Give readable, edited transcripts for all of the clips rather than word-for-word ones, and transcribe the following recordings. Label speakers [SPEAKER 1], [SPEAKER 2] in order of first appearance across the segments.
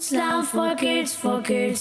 [SPEAKER 1] Islam for kids, for kids.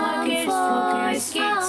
[SPEAKER 1] for kids, for kids, kids.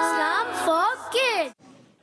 [SPEAKER 2] Islam for kids.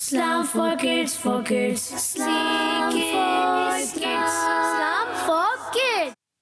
[SPEAKER 1] Islam for kids, for kids.
[SPEAKER 2] Islam for kids.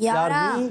[SPEAKER 3] 11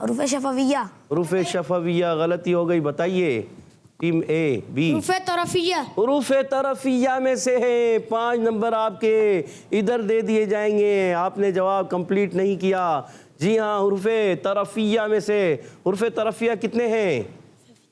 [SPEAKER 2] حروف شفویہ.
[SPEAKER 3] حروف شفویہ غلطی ہو گئی، بتائیے team a be.
[SPEAKER 4] حروف طرفیہ.
[SPEAKER 3] حروف طرفیہ میں سے ہے، 5 نمبر آپ کے ادھر دے دیے جائیں گے، آپ نے جواب کمپلیٹ نہیں کیا۔ جی ہاں، حروف طرفیہ میں سے حروف طرفیہ کتنے ہیں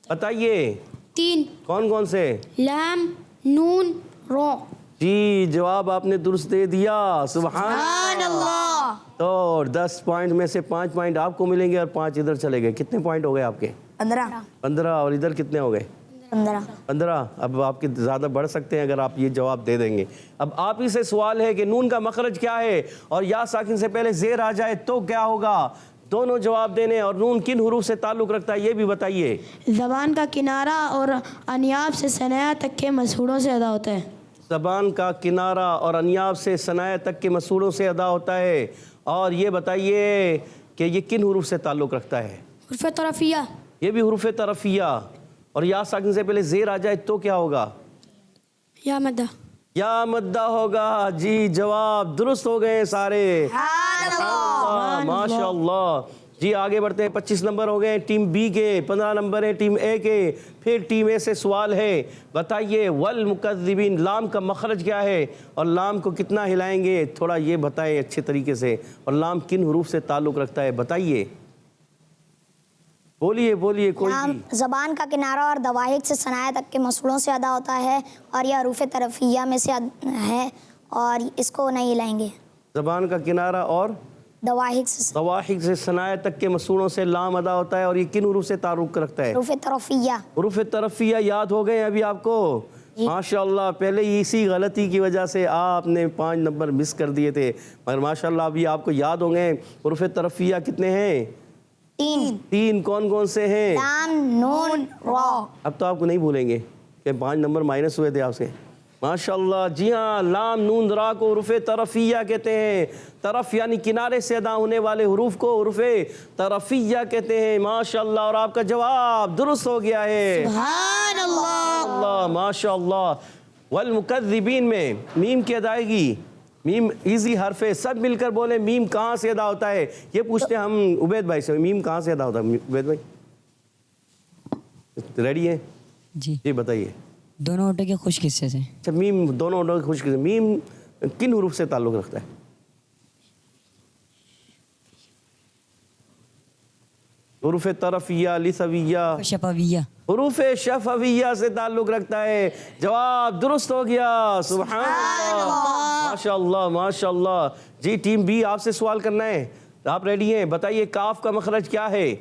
[SPEAKER 3] بتائیے؟
[SPEAKER 4] 3.
[SPEAKER 3] کون کون سے؟
[SPEAKER 4] لام نون را.
[SPEAKER 3] جی جواب آپ نے درست دے دیا، سبحان
[SPEAKER 4] اللہ.
[SPEAKER 3] تو 10 پوائنٹ میں سے 5 پوائنٹ آپ کو ملیں گے اور 5 ادھر چلے گئے۔ کتنے پوائنٹ ہو گئے آپ کے؟ 15 اور ادھر کتنے ہو گئے؟ 15۔ اب آپ کے زیادہ بڑھ سکتے ہیں اگر آپ یہ جواب دے دیں گے۔ اب آپ ہی سے سوال ہے کہ نون کا مخرج کیا ہے اور یا ساکن سے پہلے زیر آ جائے تو کیا ہوگا؟ دونوں جواب دینے، اور نون کن حروف سے تعلق رکھتا ہے یہ بھی بتائیے۔
[SPEAKER 4] زبان کا کنارہ اور انیاب سے ثنایا تک کے مسحوروں سے ادا ہوتا ہے۔
[SPEAKER 3] زبان کا کنارہ اور انیاب سے ثنایا تک کے مسحوروں سے ادا ہوتا ہے، اور یہ بتائیے کہ یہ کن حروف سے تعلق رکھتا ہے؟
[SPEAKER 4] حروف طرفیہ.
[SPEAKER 3] یہ بھی حروف طرفیہ، اور یا ساکن سے پہلے زیر آ جائے تو کیا ہوگا؟
[SPEAKER 4] یا مدہ.
[SPEAKER 3] یا مدہ ہوگا۔ جی جواب درست ہو گئے سارے، ماشاء اللہ۔ جی آگے بڑھتے ہیں، 25 نمبر ہو گئے ٹیم بی کے، 15 نمبر ہیں ٹیم اے کے۔ پھر ٹیم اے سے سوال ہے، بتائیے والمکذبین، لام کا مخرج کیا ہے اور لام کو کتنا ہلائیں گے؟ تھوڑا یہ بتائیں اچھے طریقے سے، اور لام کن حروف سے تعلق رکھتا ہے بتائیے، بولیے بولیے کوئی
[SPEAKER 2] لام
[SPEAKER 3] بھی۔
[SPEAKER 2] زبان کا کنارہ اور دواحق سے ثنایا تک کے مسحوروں سے ادا ہوتا ہے، اور یہ حروف طرفیہ میں سے ہے اور اس کو نہیں ہلائیں گے۔
[SPEAKER 3] زبان کا کنارہ اور
[SPEAKER 2] دواحق سے
[SPEAKER 3] ضواحک سے ثنایا تک کے مسحوروں سے لام ادا ہوتا ہے، اور یہ کن حروف سے تعلق رکھتا ہے؟
[SPEAKER 2] حروف طرفیہ.
[SPEAKER 3] حروف طرفیہ یاد ہو گئے ابھی آپ کو؟ ماشاءاللہ، پہلے اسی غلطی کی وجہ سے آپ نے 5 نمبر مس کر دیے تھے، مگر ماشاءاللہ ابھی آپ کو یاد ہوں گے۔ حروف طرفیہ کتنے ہیں؟ 3 کون کون سے ہیں؟
[SPEAKER 2] لام نون را.
[SPEAKER 3] اب تو آپ کو نہیں بھولیں گے کہ 5 نمبر مائنس ہوئے تھے آپ سے، ماشاءاللہ۔ جی ہاں، لام نون را کو حروف طرفیہ کہتے ہیں، طرف یعنی کنارے سے ادا ہونے والے حروف کو حروف طرفیہ کہتے ہیں، ماشاءاللہ۔ اور آپ کا جواب درست ہو گیا ہے،
[SPEAKER 4] سبحان اللہ.
[SPEAKER 3] ماشاءاللہ۔ والمکذبین میں میم کی ادائیگی، میم ایزی حرف ہے، سب مل کر بولیں میم کہاں سے ادا ہوتا ہے؟ یہ پوچھتے ہیں ہم عبید بھائی سے، میم کہاں سے ادا ہوتا ہے؟ عبید بھائی ریڈی ہیں؟ جی بتائیے۔
[SPEAKER 5] دونوں ہونٹوں کے خشک حصے سے۔
[SPEAKER 3] اچھا، میم دونوں ہونٹوں کے خشک حصے، میم کن حروف سے تعلق رکھتا ہے؟ حروف طرفیہ، لثویہ،
[SPEAKER 5] شفویہ۔
[SPEAKER 3] حروف شفویہ سے تعلق رکھتا ہے۔ جواب درست ہو گیا، سبحان اللہ، ماشاءاللہ ماشاءاللہ۔ جی ٹیم بی آپ سے سوال کرنا ہے، آپ ریڈی ہیں؟ بتائیے کاف کا مخرج کیا ہے؟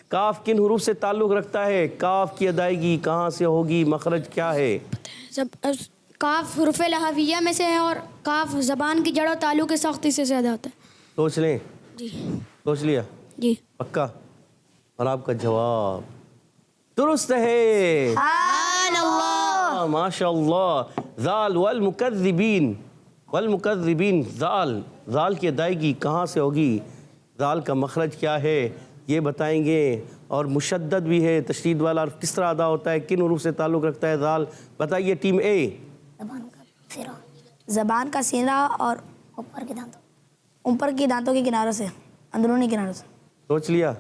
[SPEAKER 3] کاف کن حروف سے تعلق رکھتا ہے؟ کاف کی ادائیگی کہاں سے ہوگی؟ مخرج کیا ہے؟
[SPEAKER 4] کاف حروف لغویہ میں سے ہے، اور کاف زبان کی جڑ و تعلق کی سختی سے ادا ہوتا ہے۔
[SPEAKER 3] سوچ لیں،
[SPEAKER 4] جی
[SPEAKER 3] سوچ لیا
[SPEAKER 4] جی
[SPEAKER 3] پکا؟ اور آپ کا جواب درست ہے، ماشاء اللہ۔ ذال والمکذبین، والمکذبین، ذال کی ادائیگی کہاں سے ہوگی؟ ذال کا مخرج کیا ہے یہ بتائیں گے، اور مشدد بھی ہے، تشدید والا حرف کس طرح ادا ہوتا ہے، کن حروف سے تعلق رکھتا ہے ذال؟ بتائیے ٹیم اے۔
[SPEAKER 6] زبان کا سینہ اور اوپر کے دانتوں کے کناروں سے، اندرونی کناروں سے۔
[SPEAKER 3] سوچ لیا؟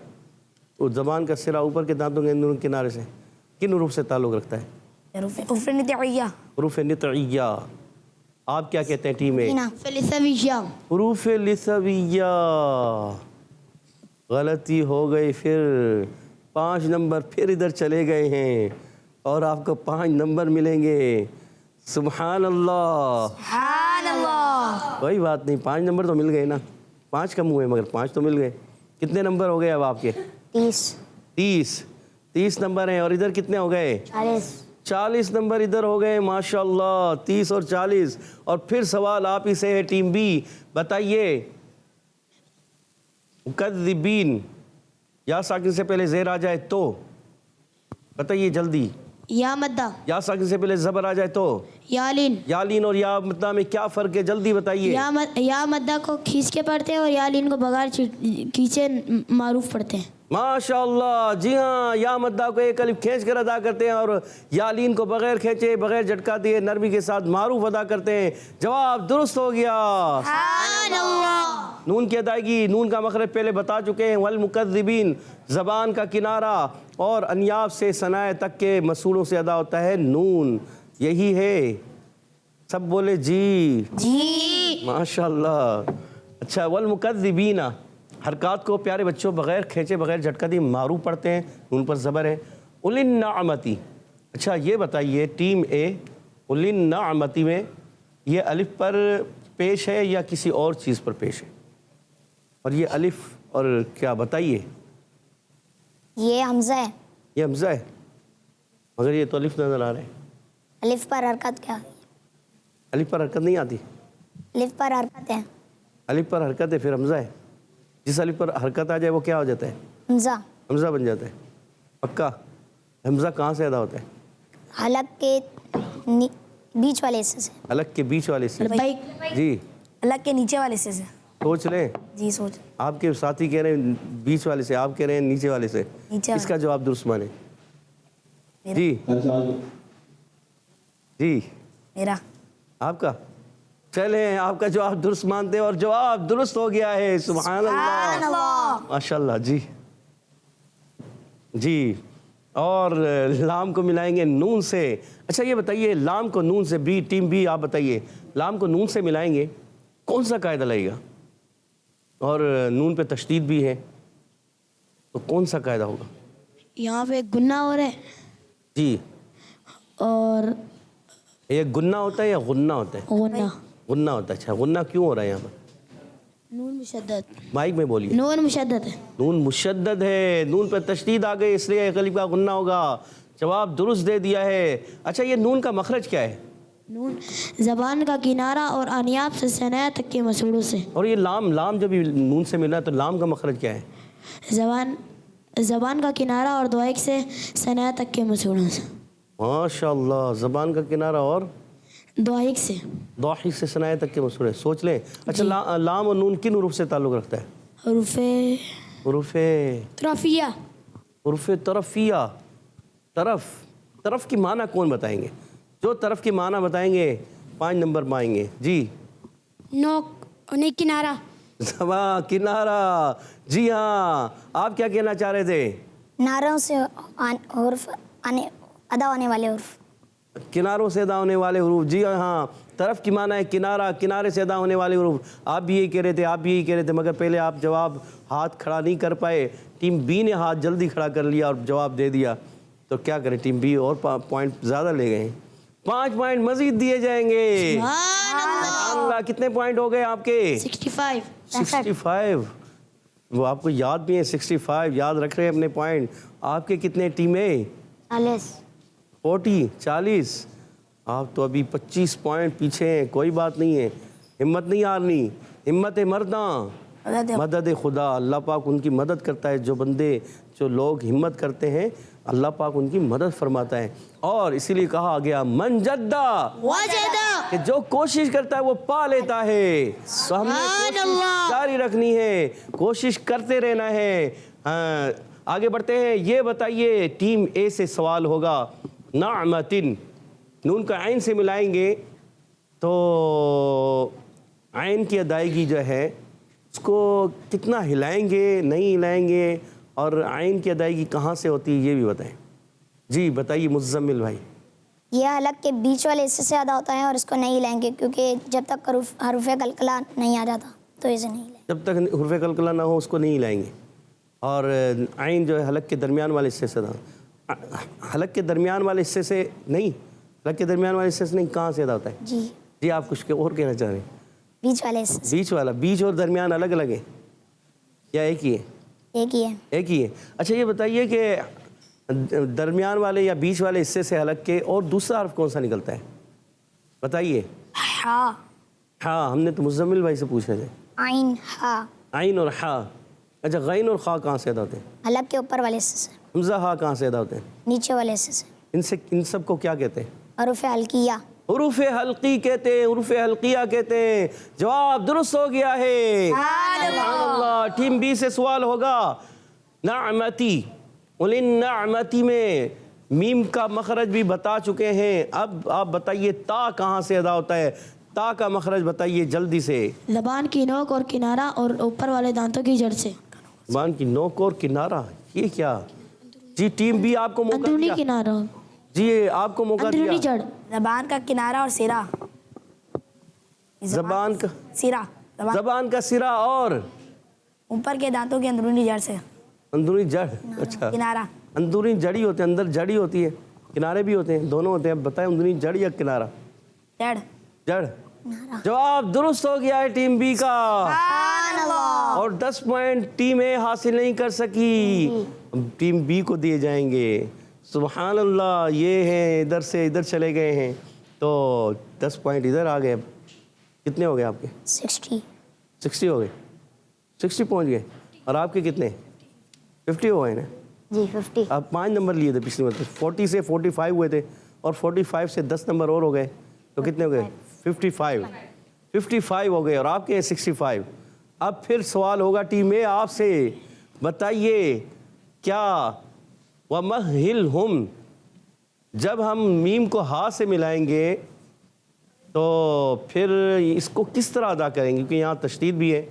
[SPEAKER 3] وہ زبان کا سرا اوپر کے دانتوں کے اندرونی کنارے سے کن حروف سے تعلق رکھتا ہے؟
[SPEAKER 6] حروف نطعیہ۔
[SPEAKER 3] حروف نطعیہ۔ آپ کیا کہتے ہیں ٹیم اے؟
[SPEAKER 4] لثویہ.
[SPEAKER 3] حروف لثویہ، غلطی ہو گئی، پھر 5 نمبر پھر ادھر چلے گئے ہیں، اور آپ کو 5 نمبر ملیں گے، سبحان اللہ
[SPEAKER 6] سبحان اللہ۔
[SPEAKER 3] کوئی بات نہیں، 5 نمبر تو مل گئے نا، 5 کم ہوئے مگر 5 تو مل گئے۔ کتنے نمبر ہو گئے اب آپ کے؟ 30 نمبر ہیں، اور ادھر کتنے ہو گئے؟ 40 نمبر ادھر ہو گئے، ماشاءاللہ، 30 اور 40۔ اور پھر سوال آپ ہی سے ہے ٹیم بی، بتائیے مکذبین، یا ساکن سے پہلے زیر آ جائے تو بتائیے جلدی۔
[SPEAKER 4] یا مدہ.
[SPEAKER 3] یا ساکن سے پہلے زبر آ جائے تو؟
[SPEAKER 4] یالین.
[SPEAKER 3] یالین اور یا مدہ میں کیا فرق ہے؟ جلدی بتائیے۔
[SPEAKER 4] یا مدہ کو کھینچ کے پڑھتے ہیں اور یالین کو بغیر کھینچے معروف پڑھتے ہیں۔
[SPEAKER 3] ماشاءاللہ، جی ہاں، یا مدہ کو ایک الف کھینچ کر ادا کرتے ہیں، اور یالین کو بغیر کھینچے بغیر جھٹکا دیے نرمی کے ساتھ معروف ادا کرتے ہیں۔ جواب درست ہو گیا،
[SPEAKER 4] سبحان اللہ۔
[SPEAKER 3] نون کی ادائیگی، نون کا مخرج پہلے بتا چکے ہیں، والمکذبین زبان کا کنارہ اور انیاب سے ثنائے تک کے مسولوں سے ادا ہوتا ہے نون، یہی ہے، سب بولے جی
[SPEAKER 2] جی
[SPEAKER 3] ماشاءاللہ۔ اچھا، والمکذبین حرکات کو پیارے بچوں بغیر کھینچے بغیر جھٹکا دی معروف پڑھتے ہیں، نون پر زبر ہے۔ اولی النعمتی، اچھا یہ بتائیے ٹیم اے اولی النعمتی میں یہ الف پر پیش ہے یا کسی اور چیز پر پیش ہے؟ اور یہ الف اور کیا بتائیے؟
[SPEAKER 2] یہ حمزہ ہے،
[SPEAKER 3] یہ حمزہ ہے مگر یہ تو الف نظر آ رہا ہے۔
[SPEAKER 2] الف پر حرکت کیا؟
[SPEAKER 3] الف پر حرکت نہیں آتی؟
[SPEAKER 2] الف پر حرکت ہے،
[SPEAKER 3] الف پر حرکت ہے پھر حمزہ ہے، جس الف پر حرکت آ جائے وہ کیا ہو جاتا ہے؟
[SPEAKER 2] حمزہ۔
[SPEAKER 3] حمزہ بن جاتا ہے پکا۔ حمزہ کہاں سے ادا ہوتا ہے؟
[SPEAKER 2] حلق کے بیچ والے حصے سے۔
[SPEAKER 3] الگ کے بیچ والے سے؟
[SPEAKER 4] لبیک
[SPEAKER 3] جی
[SPEAKER 6] الگ کے نیچے والے حصے سے۔
[SPEAKER 3] سوچ لیں،
[SPEAKER 6] جی سوچ،
[SPEAKER 3] آپ کے ساتھی کہہ رہے ہیں بیچ والے سے، آپ کہہ رہے ہیں نیچے والے سے،
[SPEAKER 6] نیچے
[SPEAKER 3] اس کا جواب درست مانے؟ جی جی
[SPEAKER 6] میرا
[SPEAKER 3] آپ کا؟ چلیں آپ کا جواب درست مانتے ہیں اور جواب درست ہو گیا ہے، سبحان اللہ ماشاءاللہ۔ جی جی، اور لام کو ملائیں گے نون سے۔ اچھا یہ بتائیے لام کو نون سے، بی ٹیم بی آپ بتائیے لام کو نون سے ملائیں گے کون سا قاعدہ لگے گا؟ اور نون پہ تشدید بھی ہے تو کون سا قاعدہ ہوگا؟
[SPEAKER 4] یہاں پہ گنہ ہو رہا ہے
[SPEAKER 3] جی،
[SPEAKER 4] اور
[SPEAKER 3] یہ گنہ ہوتا ہے یا غنہ ہوتا ہے؟
[SPEAKER 4] غنہ،
[SPEAKER 3] غنہ ہوتا ہے۔ اچھا غنہ کیوں ہو رہا ہے یہاں پر؟
[SPEAKER 4] نون مشدد،
[SPEAKER 3] مائک میں بولیے۔
[SPEAKER 4] نون مشدد ہے۔
[SPEAKER 3] نون مشدد ہے، نون پہ تشدید آ گئی اس لیے غلیب کا غنہ ہوگا، جواب درست دے دیا ہے۔ اچھا یہ نون کا مخرج کیا ہے؟
[SPEAKER 4] نون زبان کا کنارہ اور انیاب سے ثنایا تک کے مسوڑوں سے۔
[SPEAKER 3] اور یہ لام، لام جب نون سے ملا تو لام کا مخرج کیا ہے؟
[SPEAKER 4] زبان کا کنارہ اور دوائک سے ثنایا تک کے مسوڑوں سے۔
[SPEAKER 3] ماشاءاللہ، زبان کا کنارہ اور
[SPEAKER 4] دوائک سے،
[SPEAKER 3] ضاحک سے ثنایا تک کے مسورے، سوچ لیں۔ اچھا لام اور نون کن حروف سے تعلق رکھتا ہے؟
[SPEAKER 4] حروف
[SPEAKER 3] حروف
[SPEAKER 4] رفیہ۔
[SPEAKER 3] حروف طرفیہ۔ طرف کی معنی کون بتائیں گے؟ جو طرف کی معنی بتائیں گے 5 نمبر پائیں گے۔ جی
[SPEAKER 4] نوک کنارہ،
[SPEAKER 3] زبان کنارہ، جی ہاں، آپ کیا کہنا چاہ رہے تھے؟
[SPEAKER 2] نعروں سے حرف ادا ہونے والے حرف،
[SPEAKER 3] کناروں سے ادا ہونے والے حروف، جی ہاں، طرف کی معنی ہے کنارہ، کنارے سے ادا ہونے والے حروف۔ آپ بھی یہی کہہ رہے تھے، آپ بھی یہی کہہ رہے تھے، مگر پہلے آپ جواب ہاتھ کھڑا نہیں کر پائے، ٹیم بی نے ہاتھ جلدی کھڑا کر لیا اور جواب دے دیا، تو کیا کریں، ٹیم بی اور پوائنٹ زیادہ لے گئے ہیں، 5 پوائنٹ مزید دیے جائیں گے۔ اللہ، کتنے پوائنٹ ہو گئے آپ کے؟ 65۔ وہ آپ کو یاد بھی ہے 65، یاد رکھ رہے ہیں اپنے پوائنٹ۔ آپ کے کتنے ٹیمیں؟ 40۔ آپ تو ابھی 25 پوائنٹ پیچھے ہیں، کوئی بات نہیں ہے، ہمت نہیں ہارنی، ہمت مرداں مدد خدا، اللہ پاک ان کی مدد کرتا ہے، جو بندے جو لوگ ہمت کرتے ہیں اللہ پاک ان کی مدد فرماتا ہے، اور اسی لیے کہا گیا من جدہ کہ جو کوشش کرتا ہے وہ پا لیتا ہے۔ تو ہم نے کوشش جاری رکھنی ہے، کوشش کرتے رہنا ہے۔ ہاں آگے بڑھتے ہیں، یہ بتائیے ٹیم اے سے سوال ہوگا، نعمتن، نون کا عین سے ملائیں گے تو عین کی ادائیگی جو ہے اس کو کتنا ہلائیں گے، نہیں ہلائیں گے، اور عین کی ادائیگی کہاں سے ہوتی ہے یہ بھی بتائیں۔ جی بتائیے مزمل بھائی۔
[SPEAKER 2] یہ حلق کے بیچ والے حصے سے ادا ہوتا ہے اور اس کو نہیں لائیں گے کیونکہ جب تک حروف قلقلہ نہیں آ جاتا تو اسے نہیں لائیں گے،
[SPEAKER 3] جب تک حروف قلقلہ نہ ہو اس کو نہیں لائیں گے۔ اور عین جو ہے حلق کے درمیان والے حصے سے ادا، حلق کے درمیان والے حصے سے نہیں، حلق کے درمیان والے حصے سے نہیں، کہاں سے ادا ہوتا ہے؟ جی آپ کچھ اور کہنا چاہ رہے ہیں؟
[SPEAKER 2] بیچ والے حصے سے۔
[SPEAKER 3] بیچ والا، بیچ اور درمیان الگ الگ ہے یا ایک ہی ہے؟
[SPEAKER 2] ایک ہی ہے۔
[SPEAKER 3] ایک ہی ہے۔ اچھا یہ بتائیے کہ درمیان والے یا بیچ والے حصے سے حلق کے اور دوسرا حرف کون سا نکلتا ہے؟ بتائیے۔
[SPEAKER 2] ہاں،
[SPEAKER 3] ہاں، ہم نے تو مزمل بھائی سے پوچھے تھے۔
[SPEAKER 2] عین، ہاں۔
[SPEAKER 3] عین اور ہا۔ اچھا غین اور خا کہاں سے ادا ہوتے ہیں؟
[SPEAKER 2] حلق کے اوپر والے حصے سے،
[SPEAKER 3] حمزہ ہا کہاں سے ادا ہوتے ہیں؟
[SPEAKER 2] نیچے والے حصے سے۔
[SPEAKER 3] ان سب کو کیا کہتے ہیں؟
[SPEAKER 2] حروف حلقیہ۔
[SPEAKER 3] حروف حلقی کہتے ہیں، حروف حلقیہ کہتے ہیں۔ جواب درست ہو گیا ہے، سبحان اللہ۔ ٹیم بی سے سوال ہوگا، نعمتی، النعمتی میں میم کا مخرج بھی بتا چکے ہیں، اب آپ بتائیے تا کہاں سے ادا ہوتا ہے؟ تا کا مخرج بتائیے جلدی سے.
[SPEAKER 4] زبان کی نوک اور کنارہ اور اوپر والے دانتوں کی جڑ سے.
[SPEAKER 3] زبان کی نوک اور کنارہ، یہ کیا؟ جی ٹیم بی آپ کو موقع
[SPEAKER 4] اندرونی
[SPEAKER 3] دیا.
[SPEAKER 4] کنارہ،
[SPEAKER 3] جی آپ کو موقع
[SPEAKER 4] اندرونی
[SPEAKER 3] دیا.
[SPEAKER 4] جڑ.
[SPEAKER 6] زبان کا کنارہ اور سرا.
[SPEAKER 3] زبان کا
[SPEAKER 6] سرا.
[SPEAKER 3] زبان کا سرا اور
[SPEAKER 6] اوپر کے دانتوں کی اندرونی جڑ سے.
[SPEAKER 3] اندرونی جڑ. اچھا
[SPEAKER 6] کنارہ.
[SPEAKER 3] اندرونی جڑی ہوتے ہیں، اندر جڑی ہوتی ہے، کنارے بھی ہوتے ہیں، دونوں ہوتے ہیں. اب بتائیں اندرونی جڑ یا کنارہ؟
[SPEAKER 6] جڑ.
[SPEAKER 3] جڑ. جواب درست ہو گیا ہے ٹیم بی کا، اور 10 پوائنٹ ٹیم اے حاصل نہیں کر سکی، ٹیم بی کو دیے جائیں گے. سبحان اللہ، یہ ہیں ادھر سے ادھر چلے گئے ہیں تو 10 پوائنٹ ادھر آ گئے. اب کتنے ہو گئے آپ کے؟ 60 ہو گئے. 60 پہنچ گئے. اور آپ کے کتنے؟ 50 ہو گئے نا.
[SPEAKER 2] جی 50.
[SPEAKER 3] آپ 5 نمبر لیے تھے پچھلی مرتبہ. 40 سے 45 ہوئے تھے اور 45 سے 10 نمبر اور ہو گئے تو کتنے ہو گئے؟ 55 ہو گئے اور آپ کے 65. اب پھر سوال ہوگا ٹیم اے آپ سے، بتائیے کیا وَمَهِّلْهُمْ جب ہم میم کو ہا سے ملائیں گے تو پھر اس کو کس طرح ادا کریں گے؟ کیونکہ یہاں تشدید بھی ہے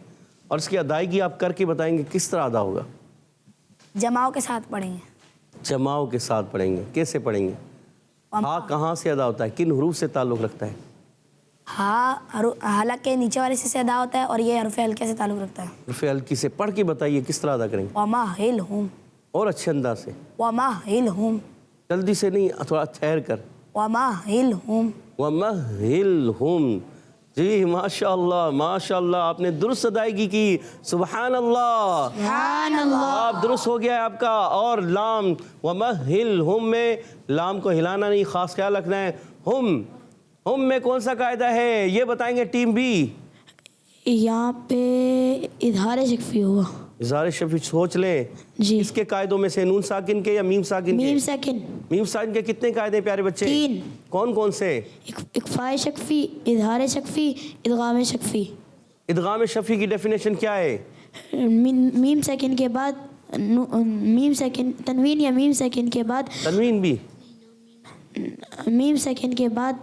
[SPEAKER 3] اور اس کی ادائیگی آپ کر کے بتائیں گے کس طرح ادا ہوگا.
[SPEAKER 6] جماؤ کے ساتھ پڑھیں گے.
[SPEAKER 3] جماؤ کے ساتھ پڑھیں گے. کیسے پڑھیں گے؟ ہا کہاں سے ادا ہوتا ہے؟ کن حروف سے تعلق رکھتا ہے؟
[SPEAKER 6] ہاں حلق کے نیچے والے سے ادا ہوتا ہے اور یہ حرف ہلکے سے تعلق رکھتا ہے.
[SPEAKER 3] حرف ہلکی سے پڑھ کے بتائیے کس طرح ادا کریں گے
[SPEAKER 6] وَمَهِّلْهُمْ.
[SPEAKER 3] اور اچھے انداز سے.
[SPEAKER 6] وَمَهِّلْهُمْ.
[SPEAKER 3] جلدی سے نہیں، تھوڑا ٹھہر کر.
[SPEAKER 6] وَمَهِّلْهُمْ.
[SPEAKER 3] وَمَهِّلْهُمْ. جی ماشاء اللہ آپ نے درست ادائیگی کی. سبحان اللہ،
[SPEAKER 4] سبحان اللہ.
[SPEAKER 3] آپ درست ہو گیا ہے آپ کا. اور لام وَمَهِّلْهُمْ میں لام کو ہلانا نہیں، خاص خیال رکھنا ہے. ہم میں کون سا قاعدہ ہے یہ بتائیں گے ٹیم بی.
[SPEAKER 4] یہاں پہ اظہار شفوی ہوگا.
[SPEAKER 3] اظہار شفوی سوچ لیں.
[SPEAKER 4] جی.
[SPEAKER 3] اس کے قاعدوں میں سے نون ساکن کے یا میم ساکن کے؟
[SPEAKER 4] میم ساکن.
[SPEAKER 3] میم ساکن کے کتنے قاعدے پیارے بچے؟
[SPEAKER 4] 3.
[SPEAKER 3] کون کون سے؟
[SPEAKER 4] اخفاء شفوی، اظہار شفوی، ادغام شفوی.
[SPEAKER 3] ادغام شفوی کی ڈیفینیشن کیا ہے؟
[SPEAKER 4] میم سیکنڈ کے بعد میم سیکنڈ تنوین یا میم سیکنڈ کے بعد
[SPEAKER 3] تنوین بھی.
[SPEAKER 4] میم سیکنڈ کے بعد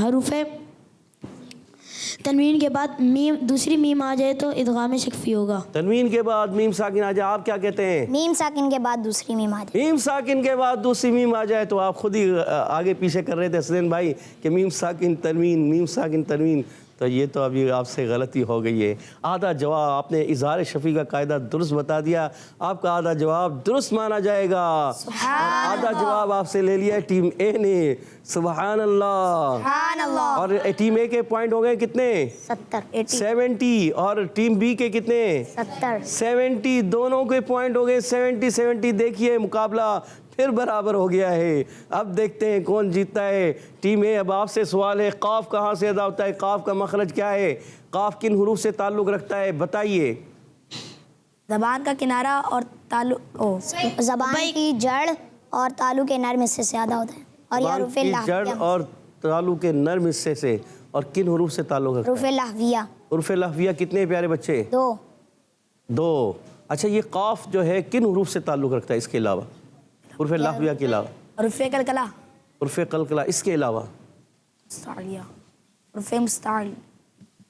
[SPEAKER 4] حروف تنوین کے بعد میم دوسری میم آ جائے تو ادغام شفوی ہوگا.
[SPEAKER 3] تنوین کے بعد میم ساکن آ جائے آپ کیا کہتے ہیں؟
[SPEAKER 2] میم ساکن کے بعد دوسری میم آ جائے.
[SPEAKER 3] میم ساکن کے بعد دوسری میم آ جائے تو آپ خود ہی آگے پیچھے کر رہے تھے حسین بھائی کہ میم ساکن تنوین، میم ساکن تنوین. تو یہ تو ابھی آپ سے غلطی ہو گئی ہے. آدھا جواب آپ نے اظہار شفوی کا قاعدہ درست بتا دیا، آپ کا آدھا جواب درست مانا جائے گا. آدھا جواب آپ سے لے لیا ٹیم اے نے. سبحان اللہ. اور ٹیم اے کے پوائنٹ ہو گئے کتنے؟ 70. اور ٹیم بی کے کتنے؟ 70. دونوں کے پوائنٹ ہو گئے 70. دیکھیے مقابلہ پھر برابر ہو گیا ہے. اب دیکھتے ہیں کون جیتتا ہے. ٹیم اے اب آپ سے سوال ہے، قاف کہاں سے ادا ہوتا ہے؟ قاف کا مخرج کیا ہے؟ قاف کن حروف سے تعلق رکھتا ہے بتائیے.
[SPEAKER 6] زبان کا کنارہ اور
[SPEAKER 2] زبان کی جڑ اور تالو کے نرم حصے سے ادا ہوتا ہے. اور یہ حروف
[SPEAKER 3] زبان کی جڑ
[SPEAKER 2] لہویہ.
[SPEAKER 3] اور تالو کے نرم حصے سے. اور کن حروف سے تعلق رکھتا
[SPEAKER 2] حروف
[SPEAKER 3] ہے؟
[SPEAKER 2] لہویہ.
[SPEAKER 3] حروف لہویہ کتنے پیارے بچے؟
[SPEAKER 2] 2.
[SPEAKER 6] اچھا
[SPEAKER 3] یہ قاف جو ہے کن حروف سے تعلق رکھتا ہے اس کے علاوہ؟ حروف لہویہ کے علاوہ.
[SPEAKER 6] حرف قلقلہ.
[SPEAKER 3] حروف قلقلہ اس کے علاوہ.
[SPEAKER 6] مستعلیہ. حرف مستعل.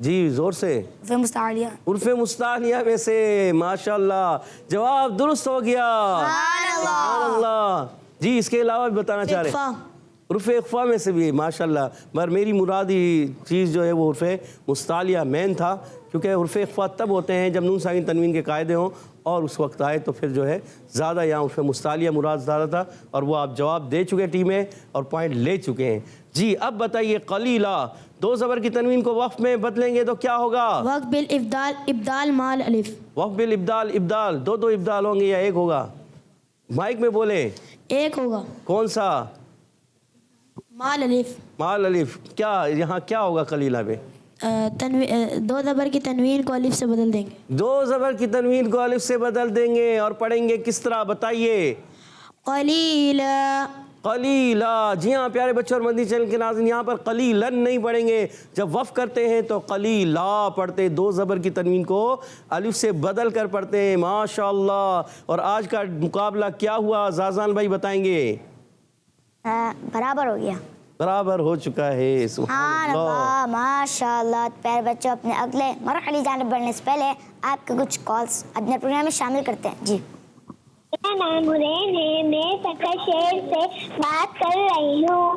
[SPEAKER 3] جی زور سے.
[SPEAKER 6] حرف مستعلیہ.
[SPEAKER 3] حروف مستعلیہ میں سے. ماشاءاللہ جواب درست ہو گیا. سبحان اللہ. جی اس کے علاوہ بھی بتانا چاہ رہے ہیں. حروف اخفاء میں سے بھی. ماشاءاللہ. مگر میری مرادی چیز جو ہے وہ حروف مستعلیہ مین تھا، کیونکہ حروف اخفاء تب ہوتے ہیں جب نون ساکن تنوین کے قاعدے ہوں اور اس وقت آئے تو پھر جو ہے زیادہ یہاں حروف مستعلیہ مراد زیادہ تھا. اور وہ آپ جواب دے چکے ٹیم میں اور پوائنٹ لے چکے ہیں. جی اب بتائیے قلیلہ 2 زبر کی تنوین کو وقف میں بدلیں گے تو کیا ہوگا؟
[SPEAKER 4] وقف بالابدال، ابدال مال الف.
[SPEAKER 3] وقف بالابدال. ابدال 2 ابدال ہوں گے یا ایک ہوگا؟ مائک میں بولیں.
[SPEAKER 4] ایک ہوگا.
[SPEAKER 3] کون سا؟
[SPEAKER 4] مال الف.
[SPEAKER 3] مال الف. کیا یہاں کیا ہوگا قلیلہ میں؟
[SPEAKER 4] 2 زبر کی تنوین کو الف سے بدل دیں گے.
[SPEAKER 3] 2 زبر کی تنوین کو الف سے بدل دیں گے اور پڑھیں گے کس طرح بتائیے.
[SPEAKER 4] قلیلا.
[SPEAKER 3] قلیلہ. جی ہاں پیارے بچوں اور مدنی چینل کے ناظرین، یہاں پر قلیلن نہیں پڑھیں گے. جب وقف کرتے ہیں تو قلیلہ پڑھتے، 2 زبر کی تنوین کو الف سے بدل کر پڑھتے ہیں. ماشاءاللہ. اور آج کا مقابلہ کیا ہوا زازان بھائی بتائیں گے؟
[SPEAKER 2] برابر ہو گیا.
[SPEAKER 3] برابر ہو چکا ہے.
[SPEAKER 2] سبحان اللہ ماشاء اللہ. پیارے بچوں اپنے اگلے مرحلے جانب بڑھنے سے پہلے آپ کے کچھ کالس اپنے پروگرام میں شامل کرتے ہیں. جی
[SPEAKER 7] میرا نام حرین ہے. میں سکر شہر سے بات کر رہی ہوں.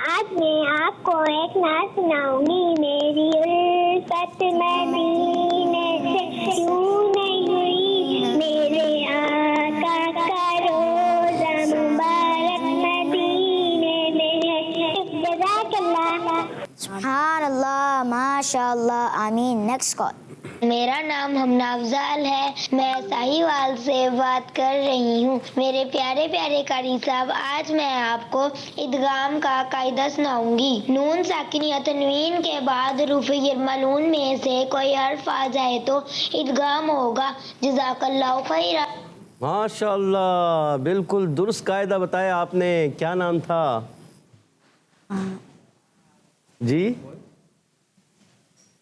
[SPEAKER 7] آج میں آپ کو ایک نعت سناؤں گی. میری الفت مدینے سے کیوں نہیں ہوئی, میرے آقا کا روزہ مبارک مدینے میں ہے. جزاک اللہ.
[SPEAKER 2] سبحان اللہ ماشاء اللہ آمین. Next call.
[SPEAKER 7] میرا نام ہمنا افضال ہے. میں ساہیوال سے بات کر رہی ہوں. میرے پیارے پیارے قاری صاحب, آج میں آپ کو ادغام کا قاعدہ سناؤں گی. نون ساکن یا تنوین کے بعد حروف یرملون میں سے کوئی حرف آ جائے تو ادغام ہوگا. جزاک اللہ خیرا.
[SPEAKER 3] ماشاء اللہ, بالکل درست قاعدہ بتایا آپ نے. کیا نام تھا جی؟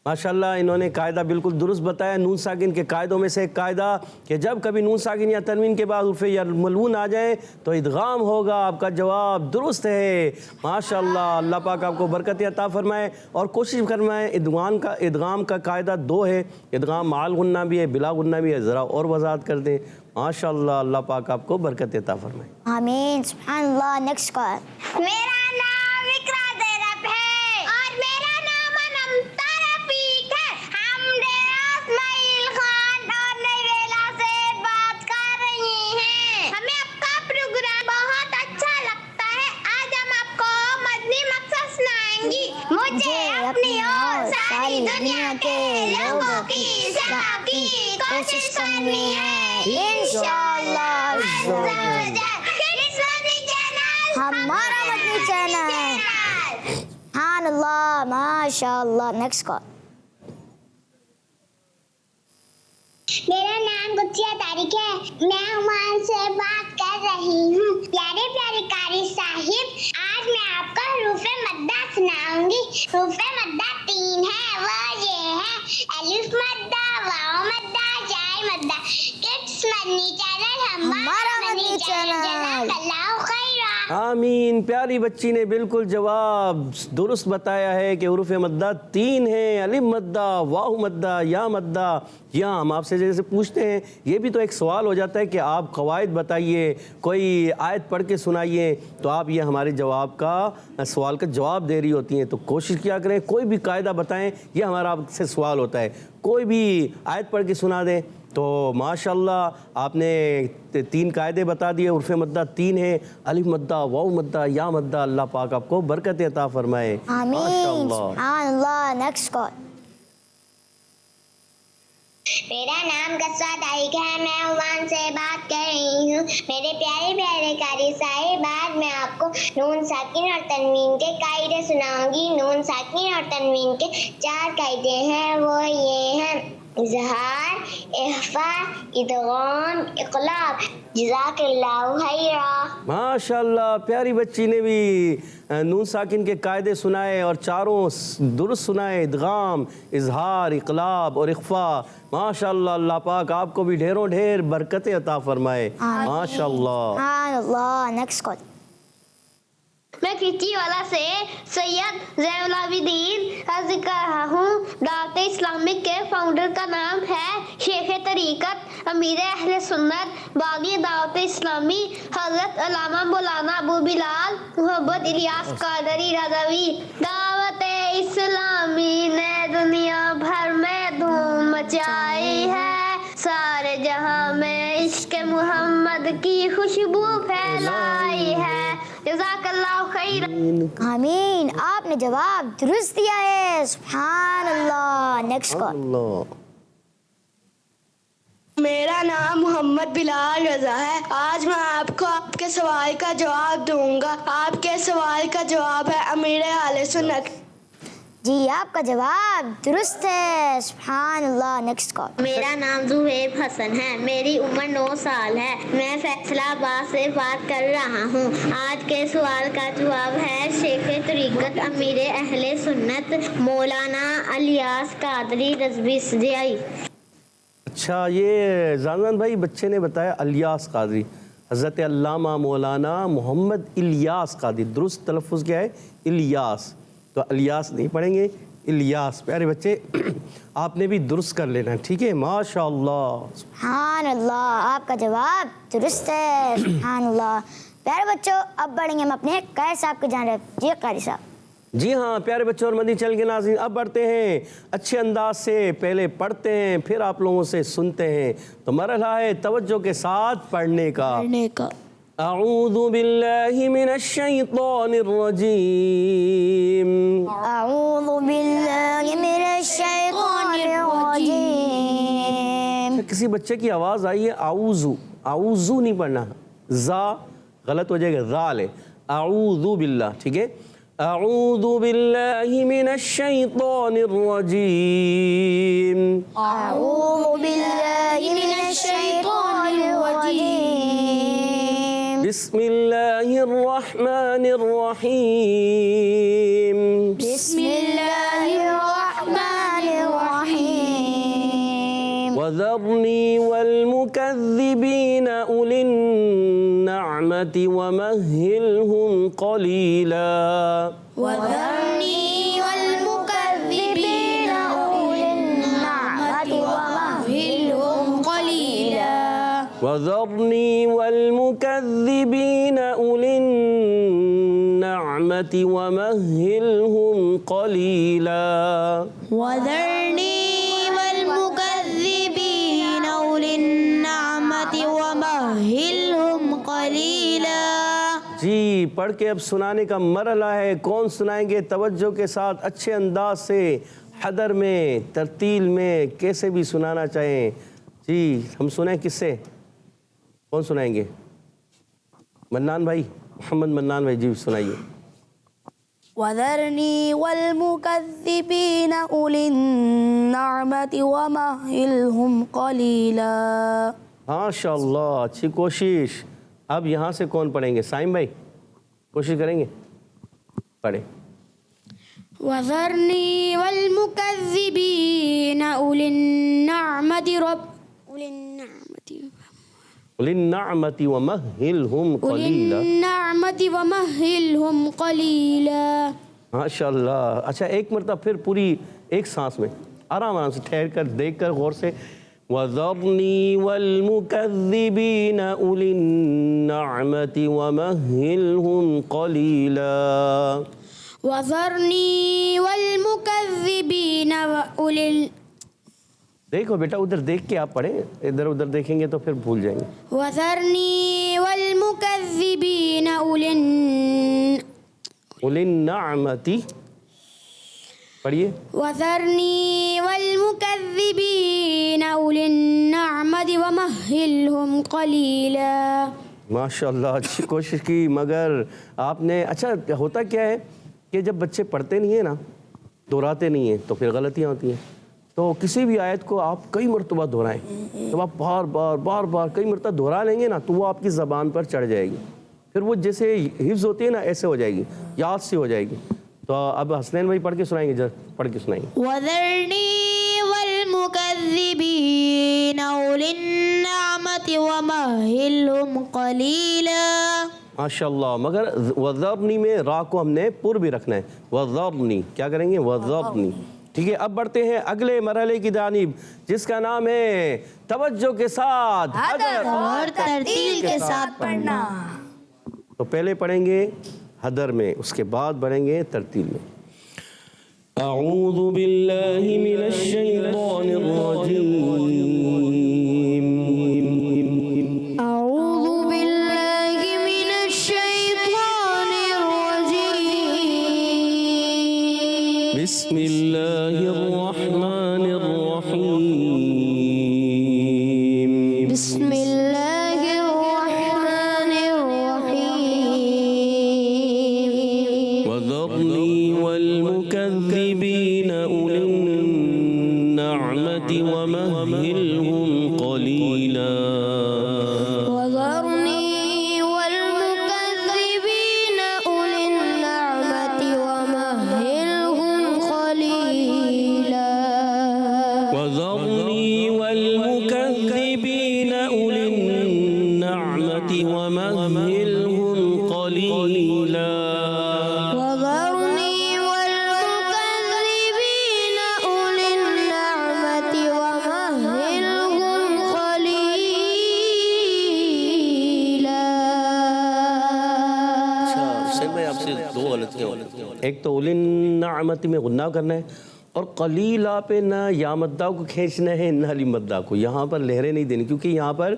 [SPEAKER 3] ماشاءاللہ انہوں نے قاعدہ بالکل درست بتایا. نون ساکن کے قاعدوں میں سے ایک قاعدہ کہ جب کبھی نون ساکن یا تنوین کے بعد حروف یرملون آ جائیں تو ادغام ہوگا. آپ کا جواب درست ہے. ماشاءاللہ, اللہ پاک آپ کو برکت عطا فرمائے اور کوشش فرمائے. ادغام کا قاعدہ 2 ہے. ادغام مع الغنہ بھی ہے, بلا غنہ بھی ہے. ذرا اور وضاحت کر دیں. ماشاءاللہ, اللہ پاک آپ کو برکت عطا فرمائے.
[SPEAKER 2] آمین. سبحان اللہ. Next call.
[SPEAKER 7] میرا نام اقرا زینب ہے اور میرا نام انمتا رفیق ہے. ہم ڈیرہ اسماعیل خان اور نیویلا سے بات کر رہی ہیں. ہمیں آپ کا پروگرام بہت اچھا لگتا ہے. آج ہم آپ کو مدنی مقصد سنائیں گی. مجھے اپنی اور ساری دنیا کے لوگوں کی اصلاح کی کوشش کرنی ہے. انشاءاللہ
[SPEAKER 2] ہمارا مدنی چینل ہے. سبحان اللہ ماشاء اللہ. Next call.
[SPEAKER 7] میرا نام گتیا طارق ہے. میں عمان سے بات کر رہی ہوں. پیارے پیارے قاری صاحب, آج میں آپ کو حروف مدہ سناؤں گی. حروف مدہ 3 ہیں. وہ یہ ہے الف مدہ, واو مدہ, جائے مدہ. کڈس مدنی چینل ہمارا مدنی چینل. جزاک اللہ خیرا.
[SPEAKER 3] آمین. پیاری بچی نے بالکل جواب درست بتایا ہے کہ حروف مدہ 3 ہیں. الف مدہ, واو مدہ, یا مدہ. یہاں ہم آپ سے جیسے پوچھتے ہیں, یہ بھی تو ایک سوال ہو جاتا ہے کہ آپ قواعد بتائیے, کوئی آیت پڑھ کے سنائیے, تو آپ یہ ہمارے جواب کا سوال کا جواب دے رہی ہوتی ہیں. تو کوشش کیا کریں کوئی بھی قاعدہ بتائیں. یہ ہمارا آپ سے سوال ہوتا ہے, کوئی بھی آیت پڑھ کے سنا دیں. تو ماشاءاللہ آپ نے 3 قاعدے بتا دیے. حروف مدہ 3 ہیں, الف مدہ, واو مدہ, یا مدہ. اللہ پاک آپ کو برکت عطا فرمائے.
[SPEAKER 2] آمین. سبحان اللہ. Next call.
[SPEAKER 7] میرا نام گسوا طارق ہے. میں عمان سے بات کر رہی ہوں. میرے پیارے پیارے قاری صاحب, آج میں آپ کو نون ساکن اور تنوین کے قاعدے سناؤں گی. نون ساکن اور تنوین کے 4 قاعدے ہیں. وہ یہ ہیں اظہار, اخفاء, ادغام, اقلاب. جزاک اللہ خیرا.
[SPEAKER 3] ماشاءاللہ, پیاری بچی نے بھی نون ساکن کے قاعدے سنائے اور چاروں درست سنائے. ادغام, اظہار, اقلاب اور اخفاء. ماشاءاللہ, اللہ پاک آپ کو بھی ڈھیروں ڈھیر برکت عطا فرمائے. ماشاءاللہ.
[SPEAKER 2] سبحان اللہ. Next call.
[SPEAKER 7] میں کھچی والا سے سید زین العابدین عرض کر رہا ہوں. دعوت اسلامک کے فاؤنڈر کا نام ہے شیخ طریقت امیر اہل سنت باغی دعوت اسلامی حضرت علامہ مولانا ابو بلال محمد الیاس قادری رضوی. دعوت اسلامی نے دنیا بھر میں دھوم مچائی ہے. سارے جہاں میں عشق محمد کی خوشبو پھیلائی ہے. جزاک اللہ خیر.
[SPEAKER 2] آمین. آپ نے جواب درست دیا ہے. سبحان اللہ. Next call.
[SPEAKER 3] اللہ.
[SPEAKER 8] میرا نام محمد بلال رضا ہے. آج میں آپ کو آپ کے سوال کا جواب دوں گا. آپ کے سوال کا جواب ہے امیر اہل سنت.
[SPEAKER 2] جی آپ کا جواب درست ہے. سبحان اللہ. Next call.
[SPEAKER 7] میرا نام زہیب حسن ہے. میری عمر 9 سال ہے. میں فیصلہ آباد سے بات کر رہا ہوں. آج کے سوال کا جواب ہے شیخ طریقت امیر اہل سنت مولانا الیاس قادری رضوی سجائی.
[SPEAKER 3] اچھا, یہ زانزان بھائی بچے نے بتایا الیاس قادری. حضرت علامہ مولانا محمد الیاس قادری. درست تلفظ کیا ہے؟ الیاس. تو الیاس نہیں پڑھیں گے, الیاس. پیارے بچے آپ نے بھی درست کر لینا, ٹھیک ہے؟ ماشاء اللہ.
[SPEAKER 2] سبحان اللہ, آپ کا جواب درست ہے. سبحان اللہ. پیارے بچوں اب بڑھیں گے ہم اپنے قاری صاحب کی جانب. جی قاری صاحب.
[SPEAKER 3] جی ہاں پیارے بچوں اور مدنی چینل کے ناظرین, اب بڑھتے ہیں اچھے انداز سے. پہلے پڑھتے ہیں پھر آپ لوگوں سے سنتے ہیں. تو مرحلہ ہے توجہ کے ساتھ پڑھنے کا. اعوذ باللہ من الشیطان الرجیم.
[SPEAKER 2] اعوذ باللہ من الشیطان الرجیم.
[SPEAKER 3] کسی بچے کی آواز آئی ہے اعوذ, اعوذ نہیں پڑھنا, زا غلط ہو جائے گا, را لے. اعوذ باللہ, ٹھیک ہے؟ اعوذ باللہ من الشیطان الرجیم.
[SPEAKER 2] اعوذ باللہ من الشیطان الرجیم.
[SPEAKER 3] بسم اللہ الرحمن الرحیم.
[SPEAKER 2] بسم اللہ الرحمن الرحیم.
[SPEAKER 3] وذرنی والمکذبین اولی النعمت ومہلہم قلیلا.
[SPEAKER 2] وذرنی والمکذبین اولی النعمت ومہلہم قلیلا.
[SPEAKER 3] وذرنی والمکذبین اولی النعمت ومہلہم قلیلا.
[SPEAKER 4] وذرنی والمکذبین اولی النعمت ومہلہم قلیلا.
[SPEAKER 3] جی پڑھ کے اب سنانے کا مرحلہ ہے. کون سنائیں گے؟ توجہ کے ساتھ اچھے انداز سے, حدر میں, ترتیل میں, کیسے بھی سنانا چاہیں. جی ہم سنیں کس سے؟ کون سنائیں گے؟ منان بھائی, محمد منان بھائی, جی سنائیے.
[SPEAKER 6] وذرنی والمکذبین اولی النعمت ومہلہم قلیلا.
[SPEAKER 3] ماشاء اللہ, اچھی کوشش. اب یہاں سے کون پڑھیں گے؟ سائم بھائی کوشش کریں گے, پڑھیں.
[SPEAKER 4] وذرنی والمکذبین اولی النعمت
[SPEAKER 3] للنعمت ومہلہم قلیلا.
[SPEAKER 4] النعمت ومہلہم قلیلا.
[SPEAKER 3] ماشاء اللہ. اچھا ایک مرتبہ پھر پوری ایک سانس میں, آرام آرام سے, ٹھہر کر, دیکھ کر, غور سے. وَذَرْنِي وَالْمُكَذِّبِينَ أُولِي النَّعْمَةِ وَمَهِّلْهُمْ قَلِيلًا.
[SPEAKER 4] وذرنی والمکذبین اولی.
[SPEAKER 3] دیکھو بیٹا ادھر دیکھ کے آپ پڑھیں, ادھر ادھر دیکھیں گے تو پھر بھول جائیں گے.
[SPEAKER 4] وذرنی والمکذبین اولی
[SPEAKER 3] النعمت, پڑھیے.
[SPEAKER 4] وذرنی والمکذبین اولی النعمت ومہلہم قلیلا.
[SPEAKER 3] ماشاء اللہ اچھی کوشش کی, مگر آپ نے, اچھا ہوتا کیا ہے کہ جب بچے پڑھتے نہیں ہیں نا, دہراتے نہیں ہیں, تو پھر غلطیاں ہوتی ہیں. تو کسی بھی آیت کو آپ کئی مرتبہ دہرائیں, جب آپ بار بار بار بار کئی مرتبہ دہرا لیں گے نا تو وہ آپ کی زبان پر چڑھ جائے گی. پھر وہ جیسے حفظ ہوتی ہے نا ایسے ہو جائے گی, یاد سے ہو جائے گی. تو اب حسنین بھائی پڑھ کے سنائیں گے, پڑھ کے سنائیں گے.
[SPEAKER 4] وذرنی والمکذبین اولی النعمت ومہلہم قلیلا.
[SPEAKER 3] ماشاء اللہ. مگر وذرنی میں را کو ہم نے پر بھی رکھنا ہے. وذرنی کیا کریں گے؟ وذرنی. ٹھیک ہے, اب بڑھتے ہیں اگلے مرحلے کی جانب جس کا نام ہے توجہ کے ساتھ حدر
[SPEAKER 4] اور ترتیل کے ساتھ پڑھنا.
[SPEAKER 3] تو پہلے پڑھیں گے حدر میں, اس کے بعد بڑھیں گے ترتیل میں. اعوذ باللہ من الشیطان الرجیم.
[SPEAKER 4] اعوذ باللہ من الشیطان الرجیم.
[SPEAKER 3] بسم اللہ الرحمن الرحیم.
[SPEAKER 4] بسم اللہ الرحمن الرحیم.
[SPEAKER 3] وذرنی والمکذبین اولی النعمت ومہلہم قلیلا.
[SPEAKER 4] وذرنی والمکذبین اولی النعمت ومہلہم قلیلا.
[SPEAKER 3] وذرنی والمکذبین اولی ومهلهم قليلا
[SPEAKER 8] وذرني والمكذبين أولي النعمة ومهلهم قليلا.
[SPEAKER 3] حسین بھائی آپ سے دو غلطیاں ہوئی. ایک تو اولن نعمت میں غنہ کرنا ہے اور قلیلہ پہ نہ یا مدہ کو کھینچنا ہے نہ علی مدہ کو. یہاں پر لہریں نہیں دینی کیونکہ یہاں پر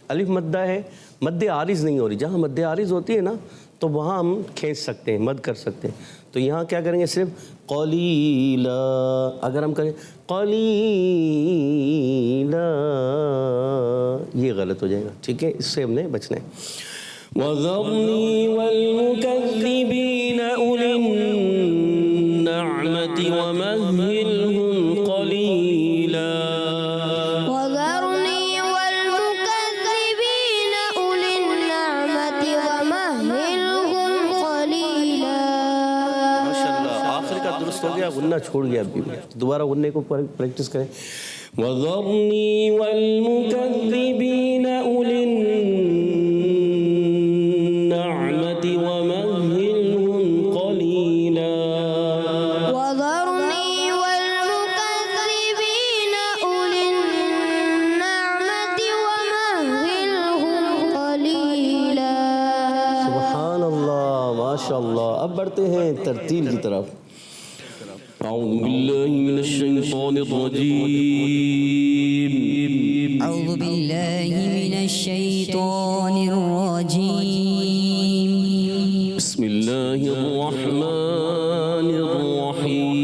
[SPEAKER 3] الف مدہ ہے, مد عارض نہیں ہو رہی. جہاں مد عارض ہوتی ہے نا تو وہاں ہم کھینچ سکتے ہیں, مد کر سکتے ہیں. تو یہاں کیا کریں گے, صرف قلیلہ. اگر ہم کریں قلیلہ یہ غلط ہو جائے گا, ٹھیک ہے, اس سے ہم نے بچنا ہے. وَذَرْنِي وَالْمُكَذِّبِينَ أُولِي النَّعْمَةِ وَمَهِّلْهُمْ قَلِيلًا
[SPEAKER 8] وذرني والمكذبين أولي النعمة ومهلهم قليلا.
[SPEAKER 3] ماشاءاللہ, آخر کا درست ہو گیا, غنہ چھوڑ گیا ابھی. دوبارہ غنے کو پریکٹس کریں. وَذَرْنِي وَالْمُكَذِّبِينَ أُولِي النَّعْمَةِ وَمَهِّلْهُمْ قَلِيلًا
[SPEAKER 8] وذرني والمكذبين أولي النعمة ومهلهم قليلا.
[SPEAKER 3] سبحان اللہ, ماشاء اللہ. اب بڑھتے ہیں ترتیل کی طرف. اعوذ باللہ من الشیطان الرجیم.
[SPEAKER 5] أعوذ بالله من الشيطان الرجيم.
[SPEAKER 3] بسم اللہ الرحمن الرحیم.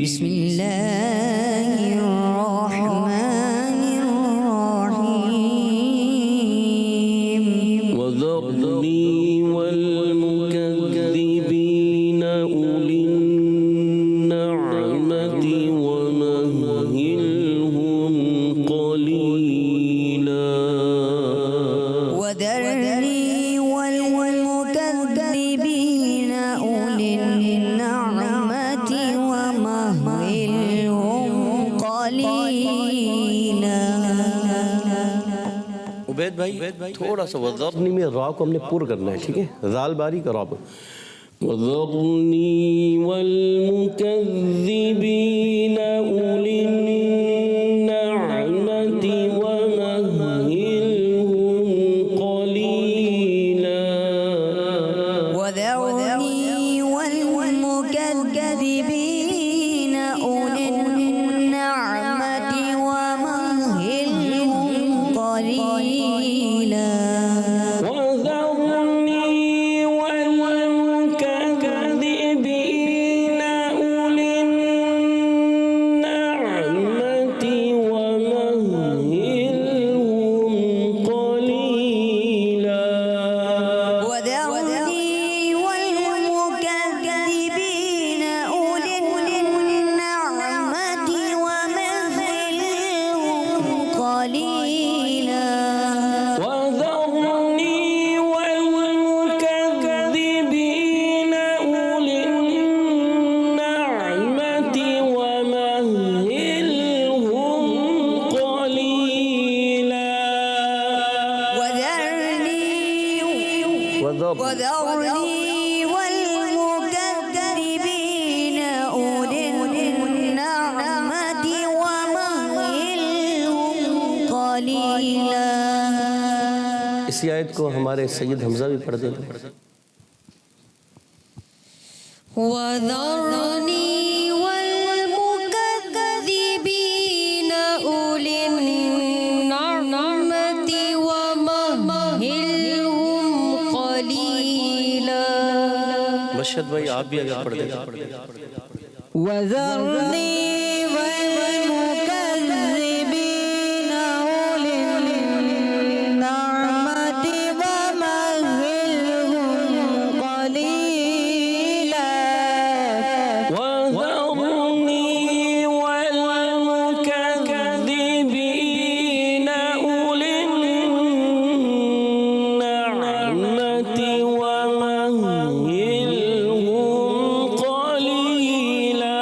[SPEAKER 5] بسم الله الرحمن الرحيم.
[SPEAKER 3] وذرني والمكذبين أولي النعمة ومهلهم قليلا
[SPEAKER 5] وذرني والمكذبين أولي النعمة ومهلهم قليلا.
[SPEAKER 3] عبید بھائی تھوڑا سا وذرنی میں را کو ہم نے پر کرنا ہے, ٹھیک ہے, ذال باریک اور را پر. وذرنی والمکذبین اولی النعمت ومهلهم قلیلا
[SPEAKER 5] وذرني والمكذبين أولي النعمة ومهلهم قليلا.
[SPEAKER 3] وذرني والمكذبين أولي النعمة ومهلهم قليلا
[SPEAKER 5] وذرني والمكذبين أولي النعمة ومهلهم قليلا.
[SPEAKER 3] وذرني والمكذبين أولي النعمة ومهلهم قليلا
[SPEAKER 5] وذرني والمكذبين أولي النعمة ومهلهم قليلا.
[SPEAKER 3] اسی آیت کو ہمارے سید حمزہ بھی پڑھ دیتے ہیں.
[SPEAKER 9] وذرني والمكذبين أولي النعمة ومهلهم قليلا.
[SPEAKER 3] مشہد بھائی آپ بھی اگر پڑھ دیتے ہیں.
[SPEAKER 5] وذرني والمكذبين أولي النعمة ومهلهم قليلا.
[SPEAKER 3] وذرني والمكذبين أولي النعمة ومهلهم قليلا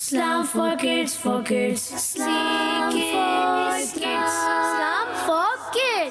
[SPEAKER 1] Islam for kids, for kids. Islam for kids. Islam for kids.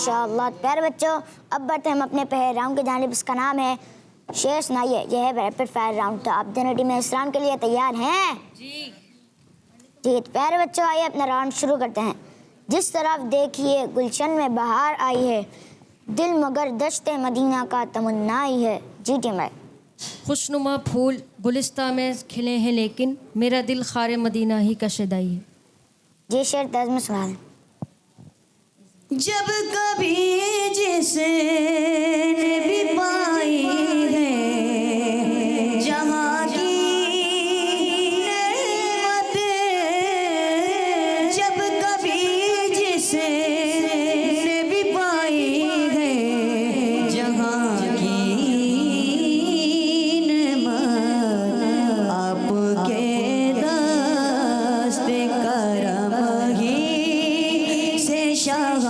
[SPEAKER 2] ماشاء اللہ. پیارے بچوں اب بڑھتے ہم اپنے پہلے راؤنڈ کی جانب. اس کا نام ہے شعر سنائیے. یہ ہے ریپڈ فائر راؤنڈ. تو آپ دونوں ٹیمیں اس راؤنڈ کے لیے تیار ہیں؟ جی. پیارے بچوں آئیے اپنا راؤنڈ شروع کرتے ہیں. جس طرف دیکھیے گلشن میں بہار آئی ہے, دل مگر دشت مدینہ کا تمنائی ہے. جی ٹیم ہے.
[SPEAKER 9] خوشنما پھول گلستہ میں کھلے ہیں لیکن میرا دل خار مدینہ ہی کا شیدائی ہے.
[SPEAKER 2] جی شعر طرز میں سنا دیں.
[SPEAKER 5] جب کبھی جس نے بھی پائی ہے جہاں کی نعمت, جب کبھی جس نے بھی پائی ہے جہاں کی نعمت, آپ کے دست کرم ہی سے شاہ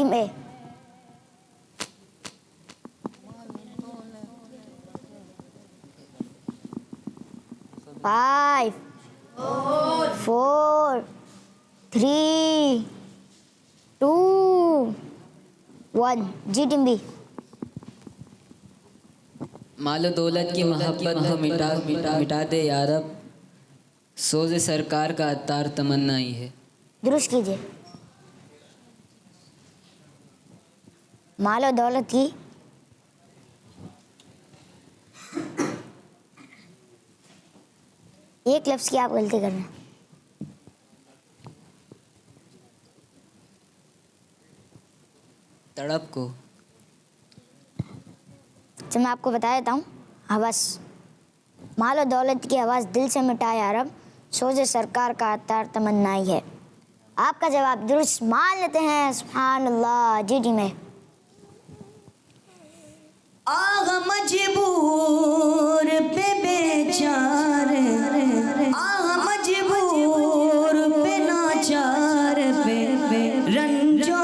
[SPEAKER 2] میں 5 4 3 2 1. جی ٹیم بی.
[SPEAKER 10] مال و دولت کی محبت ہو مٹا دے یارب, سوز سرکار کا عطار تمنا ہی ہے.
[SPEAKER 2] درست کیجیے. مال و دولت کی ایک لفظ کی آپ غلطی کر رہے ہیں.
[SPEAKER 10] تڑپ کو
[SPEAKER 2] تو میں آپ کو بتا دیتا ہوں. ہوس, مال و دولت کی آواز دل سے مٹائے عرب, سوز سرکار کا عطار تمنا ہی ہے. آپ کا جواب درست مان لیتے ہیں. سبحان اللہ. جی ٹیم ہے.
[SPEAKER 5] آغا مجبور پہ بیچار, آغا مجبور پہ ناچار پہ رنجو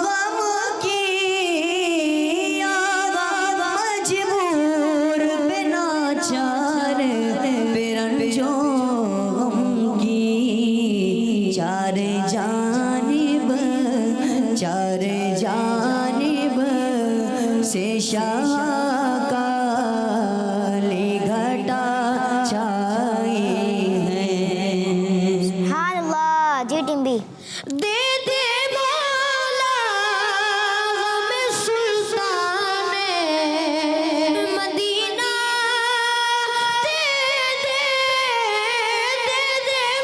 [SPEAKER 5] غم کی, آغا مجبور پہ ناچار پہ رنجو غم کی, چار جانب سے شاہ کالی گھٹا چھائی ہے.
[SPEAKER 2] سبحان اللہ. جی ٹیم بی.
[SPEAKER 5] دے دے مولا ہمیں سلطان مدینہ, دے دے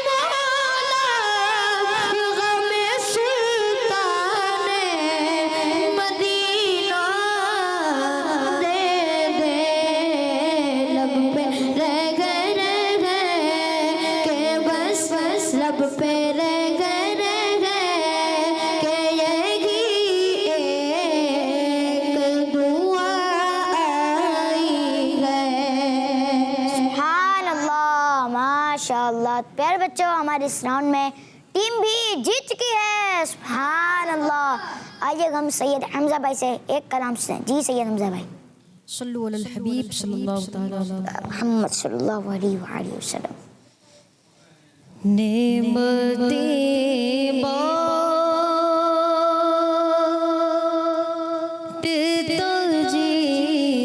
[SPEAKER 5] مولا ہمیں سلطان مدینہ, دے لب پہ رہ گئے کہ بس لب پہ رہ گئے کہ یہی ایک دعا آئی ہے.
[SPEAKER 2] سبحان اللہ. ماشاء اللہ. پیارے بچوں ہمارے اس راؤنڈ میں ٹیم بھی جیت چکی ہے. سبحان اللہ. آئیے ہم سید حمزہ بھائی سے ایک کلام سنیں. جی سید حمزہ بھائی.
[SPEAKER 9] صلو علی الحبیب صلی اللہ تعالی علیہ
[SPEAKER 2] محمد صلی اللہ علیہ وآلہ وسلم.
[SPEAKER 9] نعمتیں بانٹتا جی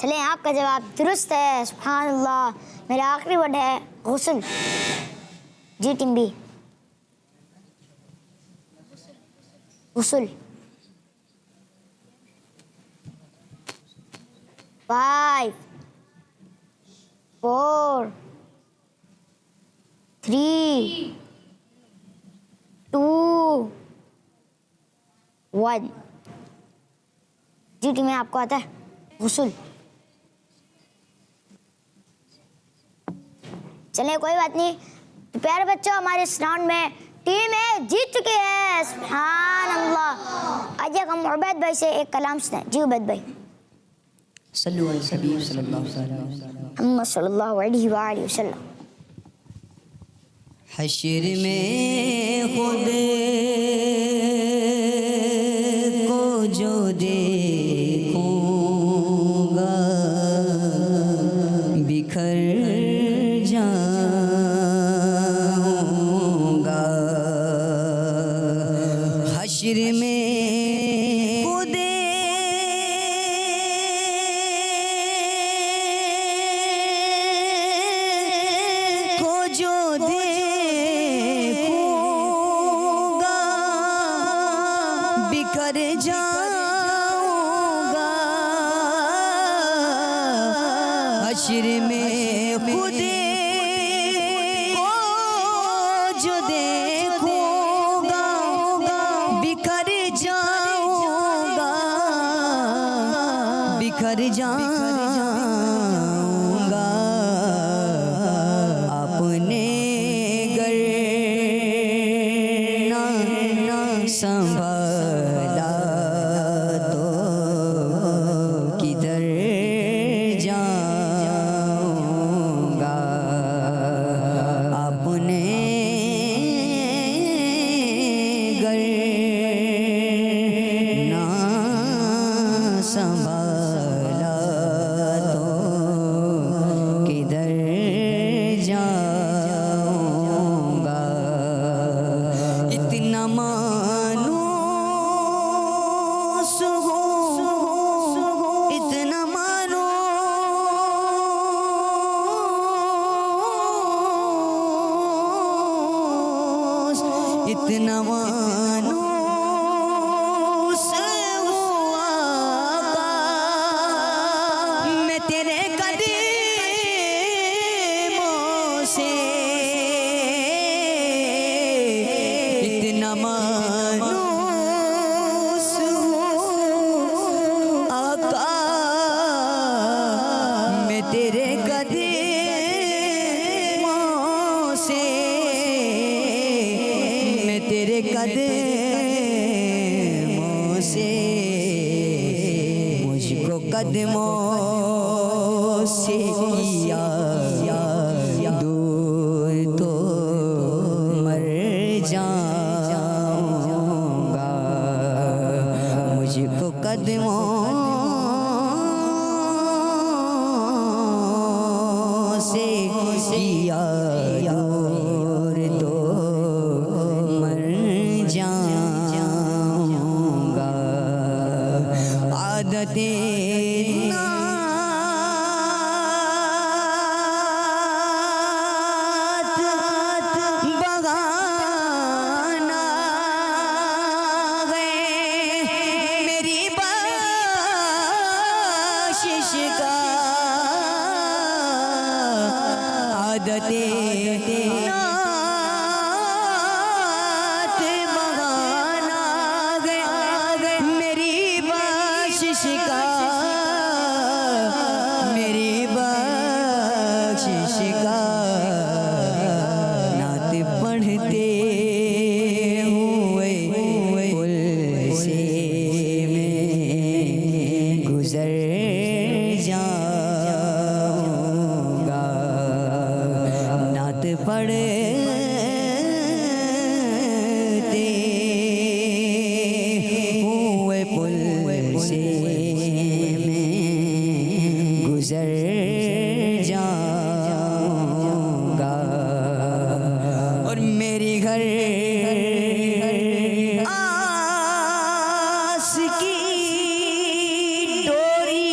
[SPEAKER 2] چلیں آپ کا جواب درست ہے، سبحان اللہ. میرا آخری ورڈ ہے غسل. جی ٹیم بی. غسل. 5 4 3 2 1. جی ٹیم میں آپ کو آتا ہے غسل. چلیں کوئی بات نہیں. تو پیارے بچوں ہمارے اس راؤنڈ میں ٹیم اے جیت چکی ہے. سبحان اللہ. آئیے ہم عبید بھائی سے ایک کلام سنیں. جی عبید بھائی.
[SPEAKER 10] صلو علی الحبیب صلی اللہ علیہ وسلم.
[SPEAKER 2] محمد صلی اللہ علیہ وآلہ وسلم.
[SPEAKER 5] حشر میں خود کو جو دیکھوں گا بکھر جاؤں گا. حشر میں خود کو جو بکھر جاؤں گا. حشر میں خود کو جو دیکھوں گا بکھر جاؤں گا. بکھر جاؤں گا. اپنے گر نہ سنبھالا تو کدھر جاؤں گا. اپنے گر نہ سنبھالا تو کدھر جاؤں گا. اتنا مانوس ہوں اتنا مانوس اتنا مانوس ہوں آقا میں تیرے قدموں سے. اتنا مانوس ہوں آقا میں تیرے قدموں سے. میں تیرے قدموں سے. مجھ کو قدموں سے کیا دور تو مر جاؤں گا. مجھ کو قدموں سے کیا دور تو مر جاؤں گا. عادت بغانا ہے میری بخشش کا. عادت بغانا ہے میری بخشش کا. میری بخشش کا. نعت پڑھتے ہوئے پل سے میں گزر جاؤں گا. نعت پڑھتے ہوئے پل سے میں گزر جاؤں گا. اور میری گھر آس کی ڈوری